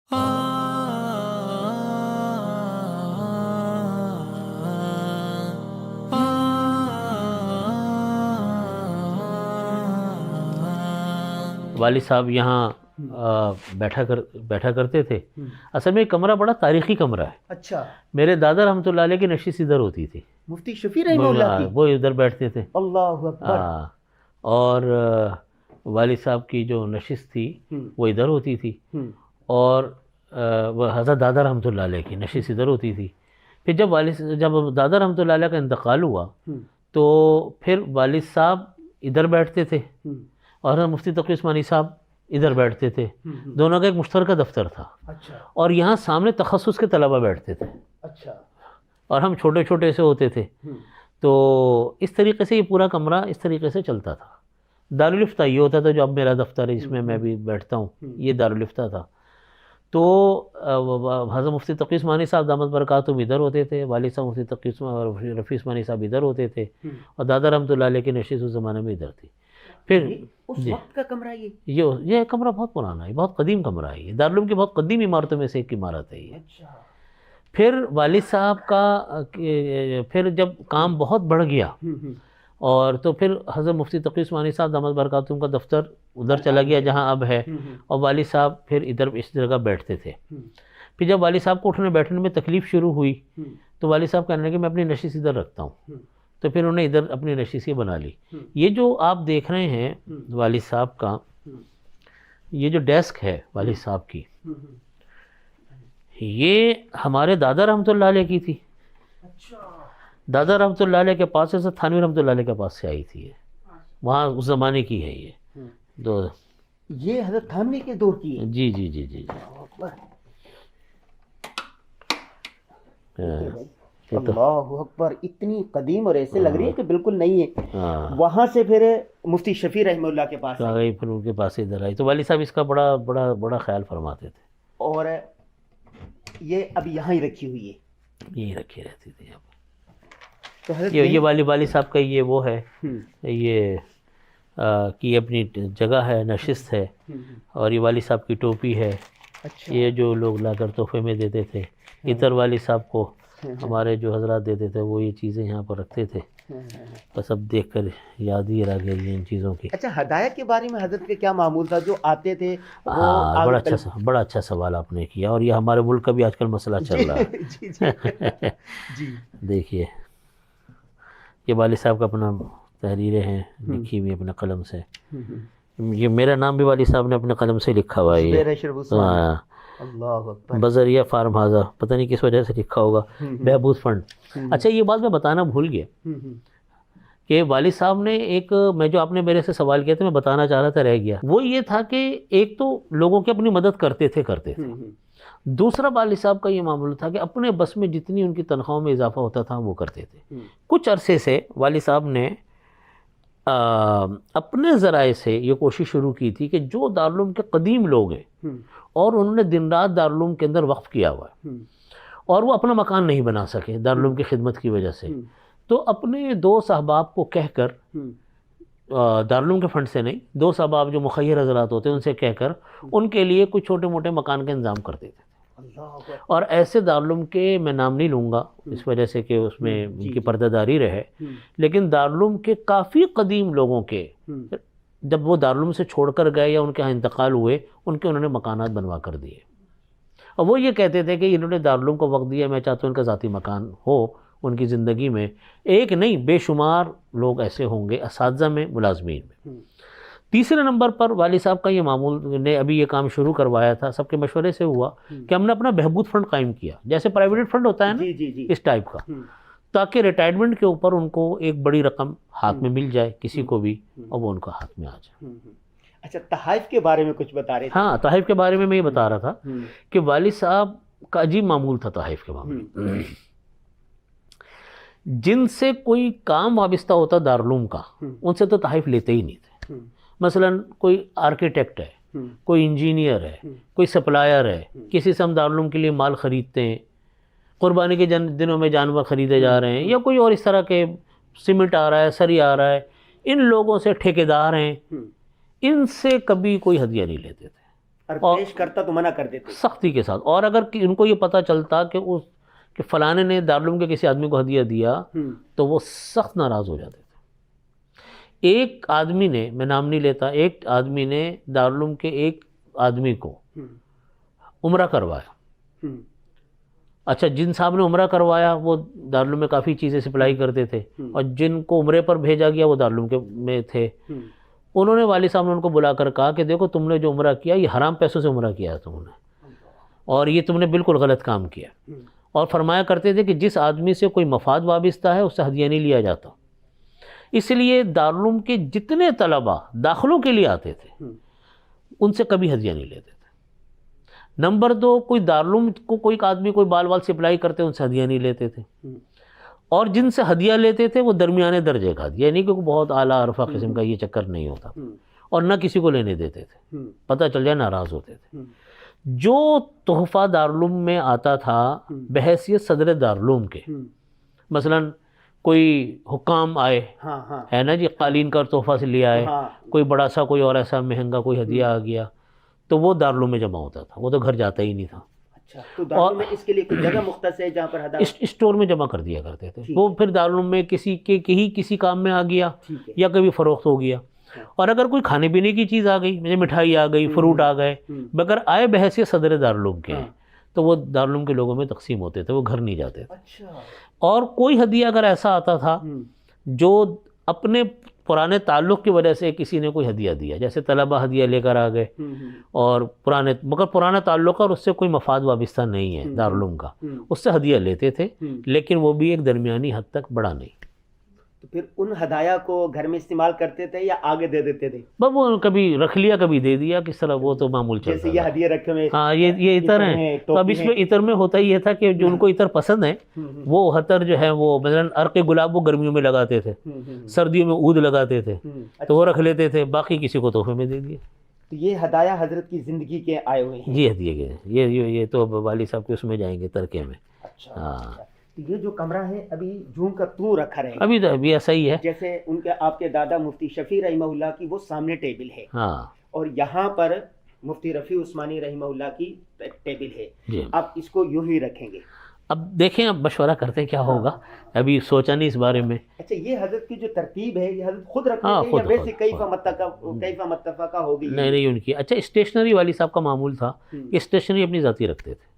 والد صاحب یہاں بیٹھا کرتے تھے. اصل میں کمرہ بڑا تاریخی کمرہ ہے. اچھا. میرے دادا رحمۃ اللہ علیہ کی نشست ادھر ہوتی تھی. مفتی شفیع رحمہ اللہ کی وہ ادھر بیٹھتے تھے. اللہ اکبر. اور والد صاحب کی جو نشست تھی وہ ادھر ہوتی تھی، اور حضرت دادا رحمۃ اللہ علیہ کی نشست ادھر ہوتی تھی. پھر جب دادا رحمۃ اللہ علیہ کا انتقال ہوا تو پھر والد صاحب ادھر بیٹھتے تھے اور مفتی تقی عثمانی صاحب ادھر بیٹھتے تھے. دونوں کا ایک مشترکہ دفتر تھا. اچھا. اور یہاں سامنے تخصص کے طلبہ بیٹھتے تھے. اچھا. اور ہم چھوٹے چھوٹے سے ہوتے تھے. تو اس طریقے سے یہ پورا کمرہ اس طریقے سے چلتا تھا. دارالفتہ یہ ہوتا تھا جو اب میرا دفتر ہے جس میں میں بھی بیٹھتا ہوں، یہ دارالفتہ تھا. تو حضرت مفتی تقی عثمانی صاحب دامت برکاتہم ادھر ہوتے تھے، والد صاحب مفتی تقی رفیع عثمانی صاحب ادھر ہوتے تھے، اور دادا رحمۃ اللہ علیہ کی نشست اس زمانے میں ادھر تھی. پھر اس وقت کا کمرہ یہ کمرہ بہت پرانا ہے، بہت قدیم کمرہ ہے. یہ دارالعلوم کی بہت قدیم عمارتوں میں سے ایک عمارت ہے یہ. اچھا. پھر والد صاحب کا پھر جب کام بہت بڑھ گیا اور تو پھر حضرت مفتی تقی عثمانی صاحب دامت برکاتہم کا دفتر ادھر چلا گیا جہاں اب ہے، اور والد صاحب پھر ادھر اس جگہ بیٹھتے تھے. پھر جب والد صاحب کو اٹھنے بیٹھنے میں تکلیف شروع ہوئی تو والد صاحب کہنے لگے میں اپنی نشست ادھر رکھتا ہوں. تو پھر انہوں نے ادھر اپنی نشست بنا لی. یہ جو آپ دیکھ رہے ہیں والد صاحب کا، یہ جو ڈیسک ہے والد صاحب کی، یہ ہمارے دادا رحمۃ اللہ علیہ کی تھی. دادا رحمۃ اللہ علیہ کے پاس سے تھانوی رحمۃ اللہ علیہ کے پاس سے آئی تھی. یہ وہاں اس زمانے کی ہے. یہ حضرت تھانوی کے دور کی ہے. جی جی جی جی. اللہ اکبر. اتنی قدیم اور ایسے لگ رہی ہے کہ بالکل نہیں ہے. وہاں سے پھر مفتی شفیع رحمہ اللہ کے پاس آ گئی، پھر ان کے پاس ادھر آئی. تو والد صاحب اس کا بڑا بڑا بڑا خیال فرماتے تھے. اور یہ اب یہاں ہی رکھی ہوئی ہے. یہی رکھی رہتی تھی. تو یہ والد صاحب کا یہ وہ ہے، یہ کی اپنی جگہ ہے، نشست ہے. اور یہ والد صاحب کی ٹوپی ہے. یہ جو لوگ لا کر تحفے میں دیتے تھے، ادھر والد صاحب کو ہمارے جو حضرات دیتے تھے وہ یہ چیزیں یہاں پر رکھتے تھے. بس اب دیکھ کر یاد ہی رہ گئی ان چیزوں کی. اچھا، ہدایت کے بارے میں حضرت کے کیا معمول تھا جو آتے تھے؟ بڑا اچھا سوال آپ نے کیا، اور یہ ہمارے ملک کا بھی آج کل مسئلہ چل رہا ہے. دیکھیے، یہ والد صاحب کا اپنا تحریریں ہیں لکھی ہوئی اپنے قلم سے. یہ میرا نام بھی والد صاحب نے اپنے قلم سے لکھا ہوا ہے. بذریعہ فارم ہاضہ، پتہ نہیں کس وجہ سے لکھا ہوگا، بہبود فنڈ. اچھا، یہ بات میں بتانا بھول گیا کہ والد صاحب نے میں جو آپ نے میرے سے سوال کیا تھا میں بتانا چاہ رہا تھا رہ گیا. وہ یہ تھا کہ ایک تو لوگوں کی اپنی مدد کرتے تھے. دوسرا والد صاحب کا یہ معاملہ تھا کہ اپنے بس میں جتنی ان کی تنخواہوں میں اضافہ ہوتا تھا وہ کرتے تھے. کچھ عرصے سے والد صاحب نے اپنے ذرائع سے یہ کوشش شروع کی تھی کہ جو دارالعلوم کے قدیم لوگ ہیں اور انہوں نے دن رات دارالعلوم کے اندر وقف کیا ہوا ہے اور وہ اپنا مکان نہیں بنا سکے دارالعلوم کی خدمت کی وجہ سے، تو اپنے دوست احباب کو کہہ کر، دارالعلوم کے فنڈ سے نہیں، دوست احباب جو مخیر حضرات ہوتے ہیں ان سے کہہ کر ان کے لیے کچھ چھوٹے موٹے مکان کا انتظام کرتے تھے. اور ایسے دارالعلوم کے میں نام نہیں لوں گا اس وجہ سے کہ اس میں ان کی پردہ داری رہے، لیکن دارالعلوم کے کافی قدیم لوگوں کے جب وہ دارالعلوم سے چھوڑ کر گئے یا ان کے ہاں انتقال ہوئے، انہوں نے مکانات بنوا کر دیے. اور وہ یہ کہتے تھے کہ انہوں نے دارالعلوم کو وقت دیا، میں چاہتا ہوں ان کا ذاتی مکان ہو ان کی زندگی میں. ایک نہیں، بے شمار لوگ ایسے ہوں گے، اساتذہ میں، ملازمین میں. تیسرے نمبر پر والد صاحب کا یہ معمول نے ابھی یہ کام شروع کروایا تھا، سب کے مشورے سے ہوا کہ ہم نے اپنا بہبود فنڈ قائم کیا، جیسے پرائیویٹ فنڈ ہوتا ہے نا اس ٹائپ کا، تاکہ ریٹائرمنٹ کے اوپر ان کو ایک بڑی رقم ہاتھ میں مل جائے کسی کو بھی، اور وہ ان کا ہاتھ میں آ جائے. اچھا، تحائف کے بارے میں کچھ بتا رہے تھے؟ ہاں، تحائف کے بارے میں یہ بتا رہا تھا کہ والد صاحب کا عجیب معمول تھا تحائف کے معاملے میں. جن سے کوئی کام وابستہ ہوتا دارالعلوم کا ان سے تو تحائف لیتے ہی نہیں تھے. مثلا کوئی آرکیٹیکٹ ہے، کوئی انجینئر ہے، کوئی سپلائر ہے، کسی سے ہم دارالعلوم کے لیے مال خریدتے ہیں، قربانی کے دنوں میں جانور خریدے جا رہے ہیں، یا کوئی اور اس طرح کے سیمنٹ آ رہا ہے، سری آ رہا ہے، ان لوگوں سے ٹھیکیدار ہیں، ان سے کبھی کوئی ہدیہ نہیں لیتے تھے. اور پیش کرتا تو منع کر دیتے سختی کے ساتھ. اور اگر ان کو یہ پتہ چلتا کہ فلانے نے دارالعلوم کے کسی آدمی کو ہدیہ دیا تو وہ سخت ناراض ہو جاتے تھے. ایک آدمی نے، میں نام نہیں لیتا، ایک آدمی نے دارالعلوم کے ایک آدمی کو عمرہ کروایا. اچھا، جن صاحب نے عمرہ کروایا وہ دارالعلوم میں کافی چیزیں سپلائی کرتے تھے، اور جن کو عمرے پر بھیجا گیا وہ دارالعلوم کے میں تھے. انہوں نے والد صاحب نے ان کو بلا کر کہا کہ دیکھو تم نے جو عمرہ کیا یہ حرام پیسوں سے عمرہ کیا ہے تم نے، اور یہ تم نے بالکل غلط کام کیا. اور فرمایا کرتے تھے کہ جس آدمی سے کوئی مفاد وابستہ ہے اس سے ہدیہ نہیں لیا جاتا. اس لیے دارالعلوم کے جتنے طلباء داخلوں کے لیے آتے تھے ان سے کبھی ہدیہ نہیں لیتے تھے. نمبر 2، کوئی دارالعلوم کو کوئی آدمی کوئی بال سپلائی کرتے ان سے ہدیہ نہیں لیتے تھے. اور جن سے ہدیہ لیتے تھے وہ درمیانے درجے کا ہدیہ، یعنی کہ بہت اعلیٰ عرفہ قسم کا یہ چکر نہیں ہوتا، اور نہ کسی کو لینے دیتے تھے، پتہ چل جائے ناراض ہوتے تھے. جو تحفہ دارالعلوم میں آتا تھا بحیثیت صدر دارالعلوم کے، مثلا کوئی حکام آئے ہے نا جی، قالین کا تحفہ سے لے آئے، کوئی بڑا سا کوئی اور ایسا مہنگا کوئی ہدیہ آ گیا تو وہ دارالعلوم میں جمع ہوتا تھا، وہ تو گھر جاتا ہی نہیں تھا. اچھا، تو دارالعلوم میں اس کے لیے کوئی جگہ مختص ہے جہاں پر ہدایت اسٹور میں جمع کر دیا کرتے تھے. وہ پھر دارالعلوم میں کسی کام میں آ گیا یا کبھی فروخت ہو گیا. اور اگر کوئی کھانے پینے کی چیز آ گئی، جیسے مٹھائی آ گئی، فروٹ آ گئے، مگر آئے بحیثیت صدر دارالعلوم کے تو وہ دارالعلوم کے لوگوں میں تقسیم ہوتے تھے، وہ گھر نہیں جاتے تھے. اور کوئی ہدیہ اگر ایسا آتا تھا جو اپنے پرانے تعلق کی وجہ سے کسی نے کوئی ہدیہ دیا، جیسے طلبہ ہدیہ لے کر آ گئے اور مگر پرانا تعلق اور اس سے کوئی مفاد وابستہ نہیں ہے دارالعلوم کا، اس سے ہدیہ لیتے تھے، لیکن وہ بھی ایک درمیانی حد تک، بڑا نہیں. تو پھر ان ہدایہ کو گھر میں استعمال کرتے تھے یا آگے دے دیتے تھے؟ بس وہ کبھی رکھ لیا کبھی دے دیا، کس طرح وہ تو معمول چلتا جیسے یہ ہدیہ رکھے ہوئے، ہاں یہ عطر ہیں. تو اب اس میں عطر میں ہوتا یہ تھا کہ جو ان کو عطر پسند ہے وہ عطر جو ہے وہ مثلا عرق گلاب وہ گرمیوں میں لگاتے تھے، سردیوں میں عود لگاتے تھے، تو وہ رکھ لیتے تھے، باقی کسی کو تحفے میں دے دیے. تو یہ ہدایہ حضرت کی زندگی کے آئے ہوئے ہیں جی ہدیے کے، یہ تو والد صاحب کے اس میں جائیں گے ترکے میں. اچھا، یہ جو کمرہ ہے ابھی جوں کا توں رکھا رہے ابھی تو ابھی ایسا ہی ہے، جیسے ان کے آپ کے دادا مفتی شفیع رحمہ اللہ کی وہ سامنے ٹیبل ہے، ہاں، اور یہاں پر مفتی رفیع عثمانی رحمہ اللہ کی ٹیبل ہے. جی. اب اس کو یوں ہی رکھیں گے؟ اب دیکھیں، اب مشورہ کرتے کیا ہوگا، ابھی سوچا نہیں اس بارے میں. اچھا، یہ حضرت کی جو ترتیب ہے یہ حضرت خود رکھتے تھے یا ویسے کیفا متفقہ ہوگی؟ نہیں ان کی. اچھا، اسٹیشنری والی صاحب کا معمول تھا کہ اسٹیشنری اپنی ذاتی رکھتے تھے،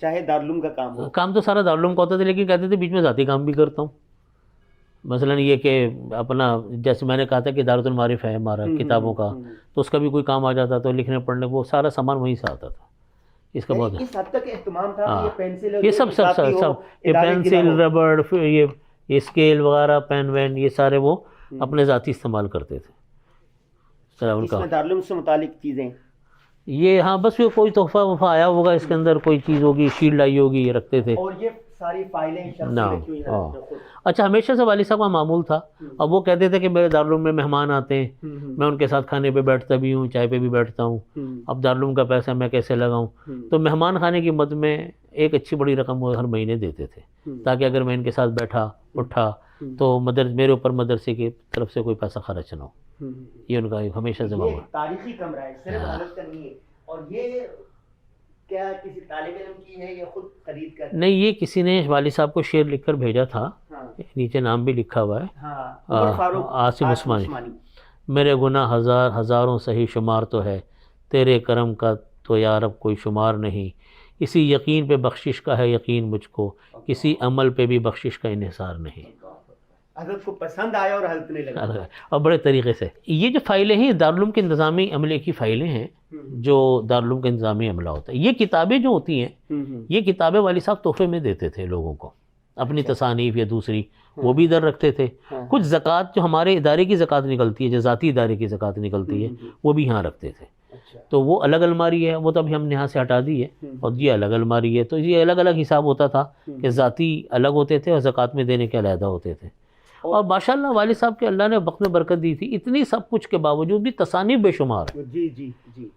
چاہے دارالعلوم کا کام ہو. کام تو سارا دارالعلوم کا ہوتا تھا، لیکن کہتے تھے بیچ میں ذاتی کام بھی کرتا ہوں. مثلا یہ کہ اپنا، جیسے میں نے کہا تھا کہ دارۃ المعارف ہے ہمارا کتابوں کا، تو اس کا بھی کوئی کام آ جاتا تو لکھنے پڑھنے، وہ سارا سامان وہیں سے آتا تھا. اس کا بہت اس حد تک اہتمام تھا کہ یہ پینسل، یہ سب یہ پینسل، ربڑ، یہ اسکیل وغیرہ، پین وین، یہ سارے وہ اپنے ذاتی استعمال کرتے تھے. اس میں دارالعلوم سے متعلق چیزیں یہ، ہاں بس یہ کوئی تحفہ وفہ آیا ہوگا اس کے اندر، کوئی چیز ہوگی، شیلڈ آئی ہوگی، یہ رکھتے تھے. اور یہ ساری فائلیں اچھا، ہمیشہ سے والد صاحب کا معمول تھا. اب وہ کہتے تھے کہ میرے دارالعلوم میں مہمان آتے ہیں، میں ان کے ساتھ کھانے پہ بیٹھتا بھی ہوں، چائے پہ بھی بیٹھتا ہوں، اب دارالعلوم کا پیسہ میں کیسے لگاؤں؟ تو مہمان خانے کی مد میں ایک اچھی بڑی رقم وہ ہر مہینے دیتے تھے، تاکہ اگر میں ان کے ساتھ بیٹھا اٹھا تو میرے اوپر مدرسے کی طرف سے کوئی پیسہ خرچ نہ ہو. یہ ان کا ہمیشہ سے معمول. تاریخی کمرہ ہے، صرف حالت کا نہیں ہے. اور یہ کیا کسی طالب علم کی ہے یا خود خرید کر؟ نہیں، یہ کسی نے والد صاحب کو شعر لکھ کر بھیجا تھا، نیچے نام بھی لکھا ہوا ہے، عاصم عثمانی. میرے گناہ ہزاروں صحیح شمار تو ہے، تیرے کرم کا تو یا رب کوئی شمار نہیں. اسی یقین پہ بخشش کا ہے یقین مجھ کو، کسی عمل پہ بھی بخشش کا انحصار نہیں. حضرت کو پسند آیا اور حضرت نے لگا. اور بڑے طریقے سے یہ جو فائلیں ہیں دارالعلوم کے انتظامی عملے کی فائلیں ہیں، جو دارالعلوم کا انتظامی عملہ ہوتا ہے. یہ کتابیں جو ہوتی ہیں، یہ کتابیں والد صاحب تحفے میں دیتے تھے لوگوں کو، اپنی تصانیف یا دوسری، وہ بھی ادھر رکھتے تھے. کچھ زکوٰۃ جو ہمارے ادارے کی زکوٰۃ نکلتی ہے، جو ذاتی ادارے کی زکوٰۃ نکلتی ہے، وہ بھی یہاں رکھتے تھے. تو وہ الگ الماری ہے، وہ تو ابھی ہم نے یہاں سے ہٹا دی ہے، اور یہ الگ الماری ہے. تو یہ الگ الگ حساب ہوتا تھا کہ ذاتی الگ ہوتے تھے اور زکوٰۃ میں دینے کے علیحدہ ہوتے تھے. اور ماشاءاللہ والد صاحب کے اللہ نے وقت میں برکت دی تھی. اتنی سب کچھ کے باوجود بھی تصانیف بے شمار ہیں. جی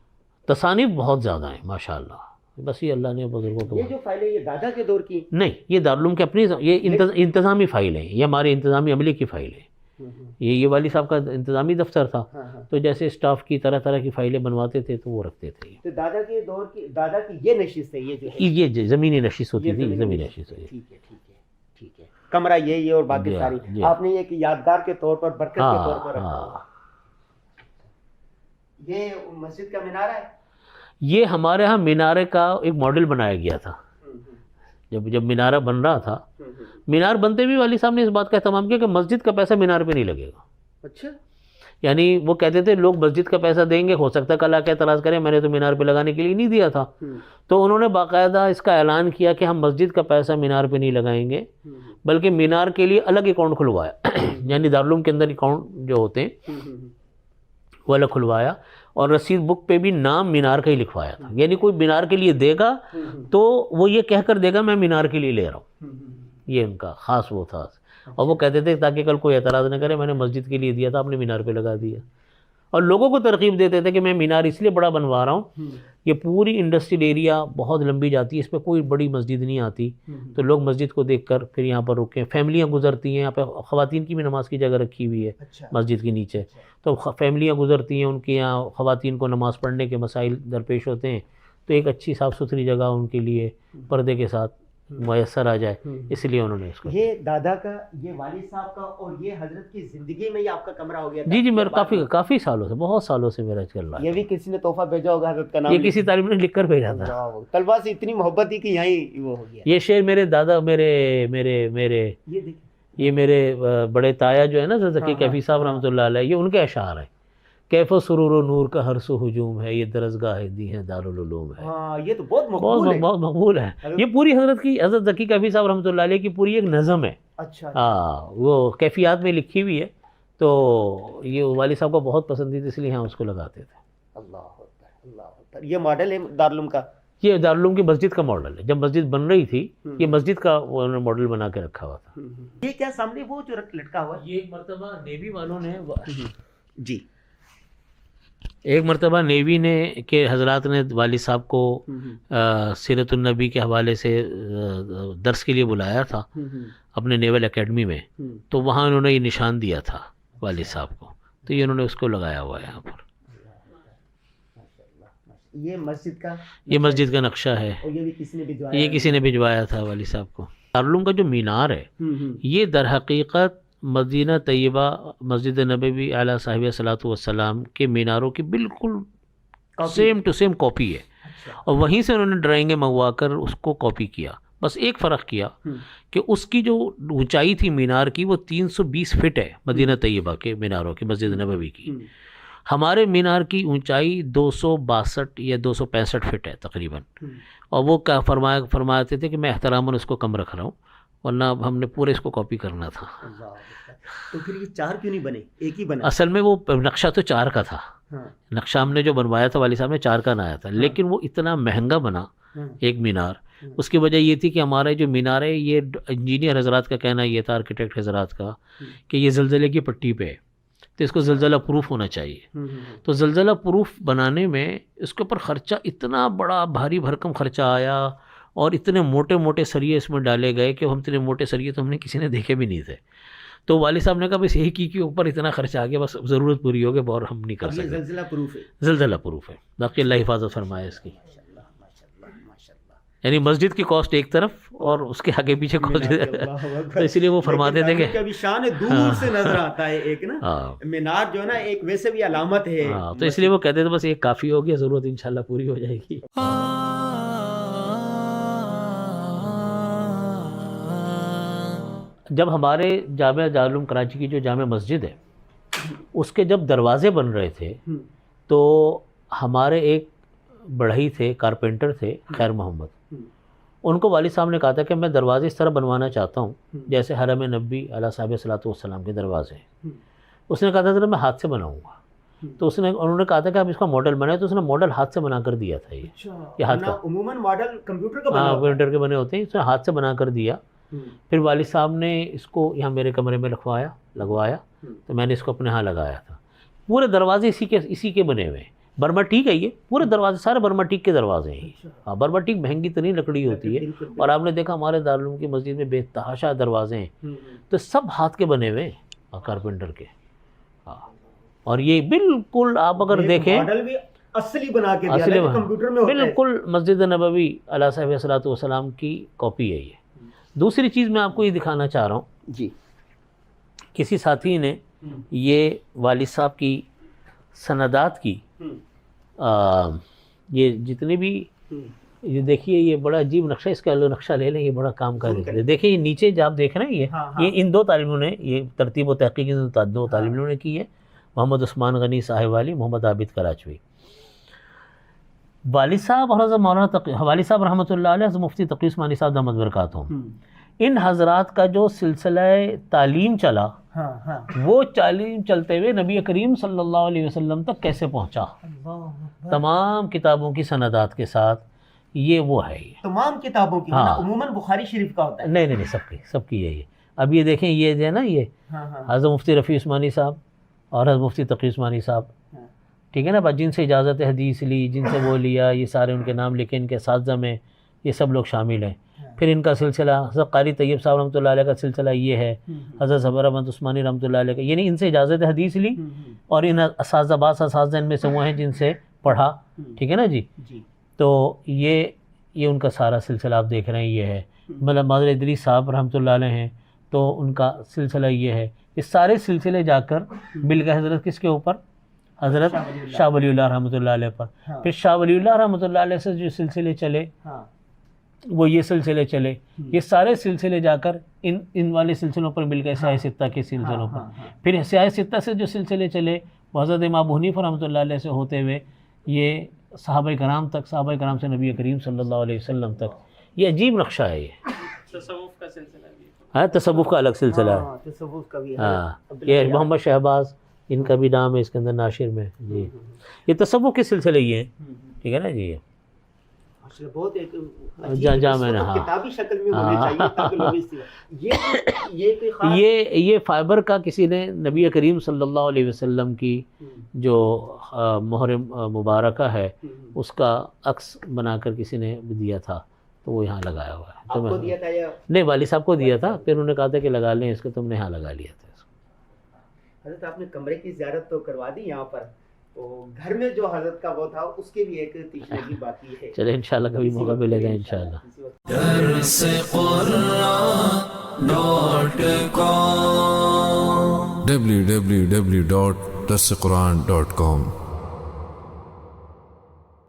تصانیف بہت زیادہ ہیں ماشاءاللہ. بس یہ اللہ نے بزرگوں کو. یہ جو فائلیں یہ دادا کے دور کی نہیں، یہ دارالعلوم کے اپنی، یہ انتظامی فائلیں ہیں، یہ ہمارے انتظامی عملے کی فائلیں ہیں. یہ والد صاحب کا انتظامی دفتر تھا، تو جیسے اسٹاف کی طرح طرح کی فائلیں بنواتے تھے تو وہ رکھتے تھے. تو دادا کے دور کی، دادا کی یہ نشست ہے، یہ جو ہے یہ زمینی نشست ہوتی تھی، زمینی نشست ہوتی تھی. ٹھیک ہے ٹھیک ہے ٹھیک ہے. کمرہ یہ اور باقی ساری آپ نے ایک یادگار کے طور پر، برکت کے طور پر رکھا ہوا. یہ مسجد کا مینارہ ہے. یہ ہمارے ہاں مینارے کا ایک ماڈل بنایا گیا تھا. جب مینارہ بن رہا تھا، مینار بنتے بھی والد صاحب نے اس بات کا اہتمام کیا کہ مسجد کا پیسہ مینار پہ نہیں لگے گا. اچھا. یعنی وہ کہتے تھے لوگ مسجد کا پیسہ دیں گے، ہو سکتا ہے کل آ کے اعتراض کریں میں نے تو مینار پہ لگانے کے لیے نہیں دیا تھا. تو انہوں نے باقاعدہ اس کا اعلان کیا کہ ہم مسجد کا پیسہ مینار پہ نہیں لگائیں گے، بلکہ مینار کے لیے الگ اکاؤنٹ کھلوایا. یعنی دارالعلوم کے اندر اکاؤنٹ جو ہوتے ہیں وہ الگ کھلوایا، اور رسید بک پہ بھی نام مینار کا ہی لکھوایا تھا. یعنی کوئی مینار کے لیے دے گا تو وہ یہ کہہ کر دے گا میں مینار کے لیے لے رہا ہوں. یہ ان کا خاص وہ تھا. اور وہ کہتے تھے تاکہ کل کوئی اعتراض نہ کرے میں نے مسجد کے لیے دیا تھا، آپ نے مینار پہ لگا دیا. اور لوگوں کو ترغیب دیتے تھے کہ میں مینار اس لیے بڑا بنوا رہا ہوں، یہ پوری انڈسٹریل ایریا بہت لمبی جاتی ہے، اس پہ کوئی بڑی مسجد نہیں آتی، تو لوگ مسجد کو دیکھ کر پھر یہاں پر رکیں. فیملیاں گزرتی ہیں یہاں پہ، خواتین کی بھی نماز کی جگہ رکھی ہوئی ہے مسجد کے نیچے، تو فیملیاں گزرتی ہیں، ان کے یہاں خواتین کو نماز پڑھنے کے مسائل درپیش ہوتے ہیں، تو ایک اچھی صاف ستھری جگہ ان کے لیے پردے کے ساتھ میسر آ جائے، اس لیے انہوں نے اس کو. یہ دادا کا، یہ والد صاحب کا، اور یہ حضرت کی زندگی میں یہ آپ کا کمرہ ہو گیا تھا؟ جی میرا کافی سالوں سے، بہت سالوں سے میرا چل رہا ہے. یہ بھی کسی نے تحفہ بھیجا ہوگا حضرت کا نام؟ یہ کسی طالب نے لکھ کر بھیجا تھا. طلبا سے اتنی محبت تھی کہ یہیں وہ ہو گیا. یہ شعر میرے دادا، یہ میرے بڑے تایا جو ہے نا ذکی کیفی صاحب رحمۃ اللہ علیہ، یہ ان کے اشعار ہیں. کیف و سرور و نور کا ہر سو ہجوم ہے، یہ درسگاہ دی ہے دارالعلوم ہے. یہ تو بہت مقبول ہے. یہ پوری حضرت ذکی کیفی صاحب رحمۃ اللہ علیہ کی پوری ایک نظم ہے. اچھا. وہ کیفیات میں لکھی ہوئی ہے، تو یہ والد صاحب کو بہت پسند تھی، اس لیے ہم اس کو لگاتے تھے. اللہ اکبر اللہ اکبر. یہ ماڈل ہے دارالعلوم کا؟ یہ دارالعلوم کی مسجد کا ماڈل ہے. جب مسجد بن رہی تھی یہ مسجد کا انہوں نے ماڈل بنا کے رکھا ہوا تھا. یہ کیا سامنے وہ جو لٹکا ہوا ہے؟ یہ ایک مرتبہ نیوی والوں نے، جی ایک مرتبہ نیوی نے کہ حضرات نے والد صاحب کو سیرت النبی کے حوالے سے درس کے لیے بلایا تھا اپنے نیول اکیڈمی میں، تو وہاں انہوں نے یہ نشان دیا تھا والد صاحب کو، تو یہ انہوں نے اس کو لگایا ہوا ہے یہاں پر. یہ مسجد کا نقشہ ہے. یہ کسی نے بھجوایا تھا والد صاحب کو. دارالعلوم کا جو مینار ہے یہ در حقیقت مدینہ طیبہ مسجد نبوی اعلیٰ صاحب صلاۃ والسلام کے میناروں کی بالکل سیم ٹو سیم کاپی ہے، اور وہیں سے انہوں نے ڈرائنگیں منگوا کر اس کو کاپی کیا. بس ایک فرق کیا کہ اس کی جو اونچائی تھی مینار کی وہ 320 فٹ ہے مدینہ طیبہ کے میناروں کی، مسجد نبوی کی. ہمارے مینار کی اونچائی 262 یا 265 فٹ ہے تقریباً. اور وہ کیا فرماتے تھے کہ میں احتراماً اس کو کم رکھ رہا ہوں، ورنہ ہم نے پورے اس کو کاپی کرنا تھا. تو پھر یہ 4 کیوں نہیں بنے، ایک ہی بنا؟ اصل میں وہ نقشہ تو 4 کا تھا. نقشہ ہم نے جو بنوایا تھا والد صاحب نے 4 کا بنایا تھا، لیکن وہ اتنا مہنگا بنا ایک مینار. اس کی وجہ یہ تھی کہ ہمارے جو مینار ہے یہ انجینئر حضرات کا کہنا یہ تھا، آرکیٹیکٹ حضرات کا، کہ یہ زلزلے کی پٹی پہ ہے تو اس کو زلزلہ پروف ہونا چاہیے. تو زلزلہ پروف بنانے میں اس کے اوپر خرچہ اتنا بڑا بھاری بھرکم خرچہ آیا، اور اتنے موٹے موٹے سریے اس میں ڈالے گئے کہ ہم اتنے موٹے سریے تو ہم نے کسی نے دیکھے بھی نہیں تھے. تو والد صاحب نے کہا بس ایک ہی کے اوپر اتنا خرچہ آ گیا، بس ضرورت پوری ہو گئی اور ہم نہیں کر سکتے. زلزلہ پروف ہے؟ زلزلہ پروف ہے. باقی اللہ حفاظت فرمائے اس کی. یعنی مسجد کی کاسٹ ایک طرف اور اس کے آگے پیچھے کاسٹ، تو اس لیے وہ فرماتے تھے کہ کبھی شان دور سے نظر آتا ہے ایک نا مینار جو ہے نا، ایک ویسے بھی علامت ہے. تو اس لیے وہ کہتے تھے بس ایک کافی ہو گیا، ضرورت انشاءاللہ پوری ہو جائے گی. جب ہمارے جامعہ دارالعلوم کراچی کی جو جامع مسجد ہے اس کے جب دروازے بن رہے تھے تو ہمارے ایک بڑھئی تھے، کارپینٹر تھے خیر محمد، ان کو والد صاحب نے کہا تھا کہ میں دروازے اس طرح بنوانا چاہتا ہوں جیسے حرم نبی علیہ صاحب صلاۃ والسلام کے دروازے ہیں. اس نے کہا تھا میں ہاتھ سے بناؤں گا. تو انہوں نے کہا تھا کہ آپ اس کا ماڈل بنائے، تو اس نے ماڈل ہاتھ سے بنا کر دیا تھا. یہ ہاتھ کا، عموماً ماڈل کمپیوٹر کا بنا، کمپیوٹر کے بنے ہوتے ہیں، اس نے ہاتھ سے بنا کر دیا. پھر والد صاحب نے اس کو یہاں میرے کمرے میں لگوایا، تو میں نے اس کو اپنے ہاں لگایا تھا. پورے دروازے اسی کے بنے ہوئے ہیں. برما ٹیک ہے، یہ پورے دروازے سارے برما ٹیک کے دروازے ہیں. ہاں، برما ٹیک مہنگی ترین لکڑی ہوتی ہے، اور آپ نے دیکھا ہمارے دارالعلوم کی مسجد میں بے تحاشا دروازے ہیں، تو سب ہاتھ کے بنے ہوئے ہیں. کارپینٹر کے. ہاں اور یہ بالکل آپ اگر دیکھیں ماڈل بھی اصلی بنا کے دیا ہے کمپیوٹر میں ہوتا ہے. بالکل مسجد نبوی علیہ صاحب صلاۃ والسلام کی کاپی ہے یہ. دوسری چیز میں آپ کو یہ دکھانا چاہ رہا ہوں جی. کسی ساتھی نے یہ والد صاحب کی سندات کی یہ جتنے بھی یہ دیکھیے یہ بڑا عجیب نقشہ, اس کا نقشہ لے لیں, یہ بڑا کام کا دیکھیں. یہ نیچے جو آپ دیکھ رہے ہیں یہ ان دو طالبوں نے یہ ترتیب و تحقیق دو طالبوں نے کی ہے, محمد عثمان غنی صاحب والی, محمد عابد کراچوی. والد صاحب اور حضرت مولانا والد صاحب رحمۃ اللہ علیہ, حضرت مفتی تقی عثمانی صاحب دامت برکاتہم, ان حضرات کا جو سلسلہ تعلیم چلا وہ تعلیم چلتے ہوئے نبی کریم صلی اللہ علیہ وسلم تک کیسے پہنچا, تمام کتابوں کی سندات کے ساتھ. یہ وہ ہے یہ تمام کتابوں کی, عموماً بخاری شریف کا ہوتا ہے. نہیں سب کی ہے یہ. اب یہ دیکھیں یہ جو ہے نا یہ حضرت مفتی رفیع عثمانی صاحب اور حضرت مفتی تقی عثمانی صاحب, ٹھیک ہے نا, جن سے اجازت حدیث لی, جن سے وہ لیا, یہ سارے ان کے نام لکھے, ان کے اساتذہ میں یہ سب لوگ شامل ہیں. پھر ان کا سلسلہ حضرت قاری طیب صاحب رحمۃ اللہ علیہ کا سلسلہ یہ ہے, حضرت صبر احمد عثمانی رحمۃ اللہ علیہ کا, یعنی ان سے اجازت حدیث لی اور ان اساتذہ بعض اساتذہ ان میں سے وہ ہیں جن سے پڑھا, ٹھیک ہے نا جی. تو یہ ان کا سارا سلسلہ آپ دیکھ رہے ہیں یہ ہے. مطلب مادر ادریس صاحب رحمۃ اللہ علیہ ہیں تو ان کا سلسلہ یہ ہے. یہ سارے سلسلے جا کر مل گئے حضرت کس کے اوپر, حضرت شاہ ولی اللہ رحمۃ اللہ علیہ پر. پھر شاہ ولی اللہ رحمۃ اللہ علیہ سے جو سلسلے چلے وہ یہ سلسلے چلے, یہ سارے سلسلے جا کر ان والے سلسلوں پر مل گئے, سیاہ ستہ کے سلسلوں پر. پھر سیاہ ستہ سے جو سلسلے چلے وہ حضرت امام ابو حنیفہ رحمۃ اللہ علیہ سے ہوتے ہوئے یہ صحابہ کرام تک, صحابہ کرام سے نبی کریم صلی اللہ علیہ وسلم تک. یہ عجیب نقشہ ہے, یہ تصوف کا سلسلہ بھی ہے, تصوف کا الگ سلسلہ ہے. تصوف کا بھی ہے. ہاں یہ محمد شہباز ان کا بھی نام ہے اس کے اندر ناشر میں. جی یہ تصوف کے سلسلے یہ ہیں, ٹھیک ہے نا جی. بہت ایک میں نے کتابی شکل میں ہونے چاہیے تاکہ لوگ یہ فائبر کا کسی نے نبی کریم صلی اللہ علیہ وسلم کی جو مہر مبارکہ ہے اس کا عکس بنا کر کسی نے دیا تھا, تو وہ یہاں لگایا ہوا ہے. آپ کو دیا تھا یا نہیں, والد صاحب کو دیا تھا, پھر انہوں نے کہا تھا کہ لگا لیں اس کو, تم نے یہاں لگا لیا تھا اس کو. حضرت آپ نے کمرے کی زیارت تو کروا دی یہاں پر, تو گھر میں جو حضرت کا وہ تھا اس کے بھی ایک تیشنگی باقی ہے. چلے انشاءاللہ کبھی موقع ملے گا انشاءاللہ. www.darsequran.com